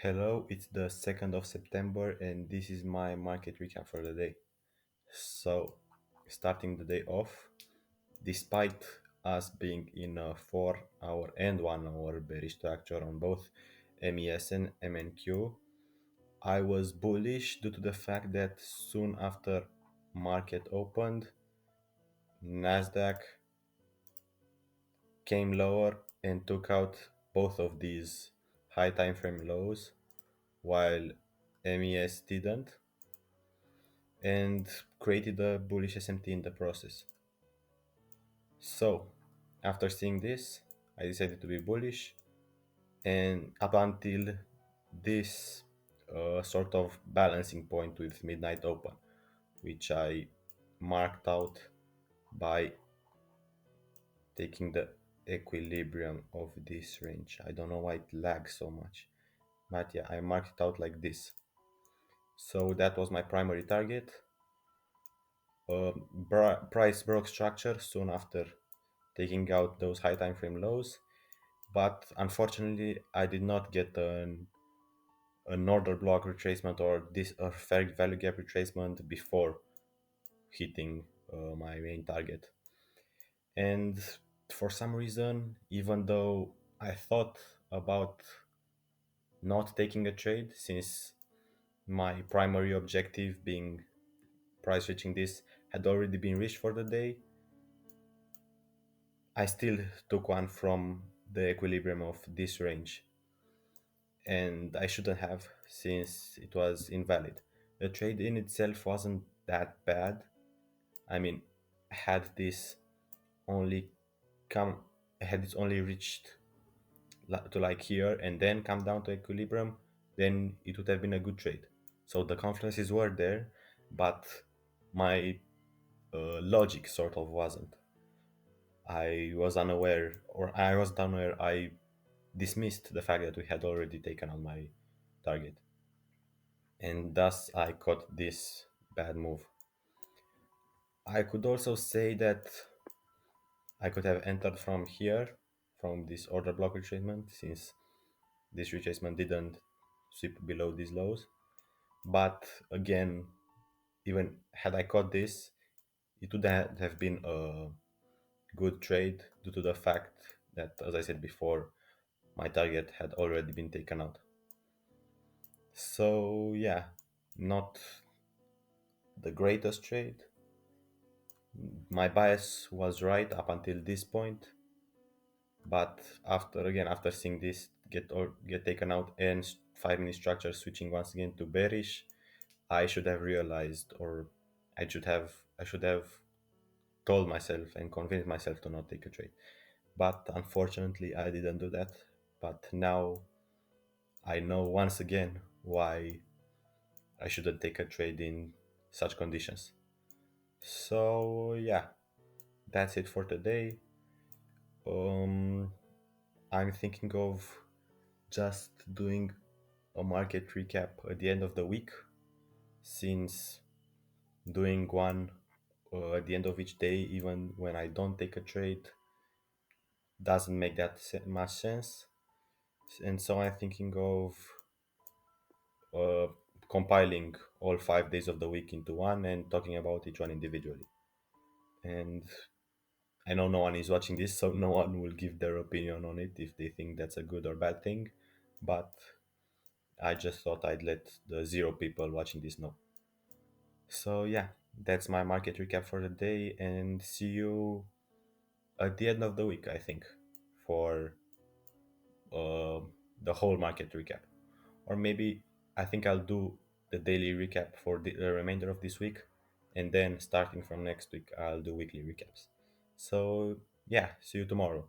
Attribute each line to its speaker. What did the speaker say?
Speaker 1: Hello, it's the 2nd of September and this is my market recap for the day. So, starting the day off, despite us being in a 4 hour and 1 hour bearish structure on both MES and MNQ, I was bullish due to the fact that soon after market opened, Nasdaq came lower and took out both of these high time frame lows while MES didn't and created a bullish SMT in the process. So, after seeing this, I decided to be bullish, and up until this sort of balancing point with midnight open, which I marked out by taking the equilibrium of this range. I don't know why it lags so much, but yeah, I marked it out like this. So that was my primary target. Price broke structure soon after taking out those high time frame lows, but unfortunately I did not get an order block retracement or this or fair value gap retracement before hitting my main target. And for some reason, even though I thought about not taking a trade, since my primary objective being price reaching this had already been reached for the day, I still took one from the equilibrium of this range, and I shouldn't have since it was invalid. The trade in itself wasn't that bad. I mean, had this only come, had it only reached to like here and then come down to equilibrium, then it would have been a good trade. So the confluences were there, but my logic sort of wasn't. I was unaware, or I was unaware. I dismissed the fact that we had already taken out my target, and thus I caught this bad move. I could also say that I could have entered from here, from this order block retracement, since this retracement didn't sweep below these lows. But again, even had I caught this, it would have been a good trade due to the fact that, as I said before, my target had already been taken out. So yeah, not the greatest trade. My bias was right up until this point, but after seeing this get taken out and 5 minute structure switching once again to bearish, I should have realized, or I should have told myself and convinced myself to not take a trade. But unfortunately, I didn't do that. But now I know once again why I shouldn't take a trade in such conditions. So yeah, that's it for today. Um, I'm thinking of just doing a market recap at the end of the week, since doing one at the end of each day, even when I don't take a trade, doesn't make that much sense. And so I'm thinking of uh, compiling all 5 days of the week into one and talking about each one individually. And I know no one is watching this, so no one will give their opinion on it if they think that's a good or bad thing. But I just thought I'd let the zero people watching this know. So yeah, that's my market recap for the day, and see you at the end of the week, I think, for uh, the whole market recap. Or maybe I think I'll do the daily recap for the remainder of this week, and then starting from next week, I'll do weekly recaps. So yeah, see you tomorrow.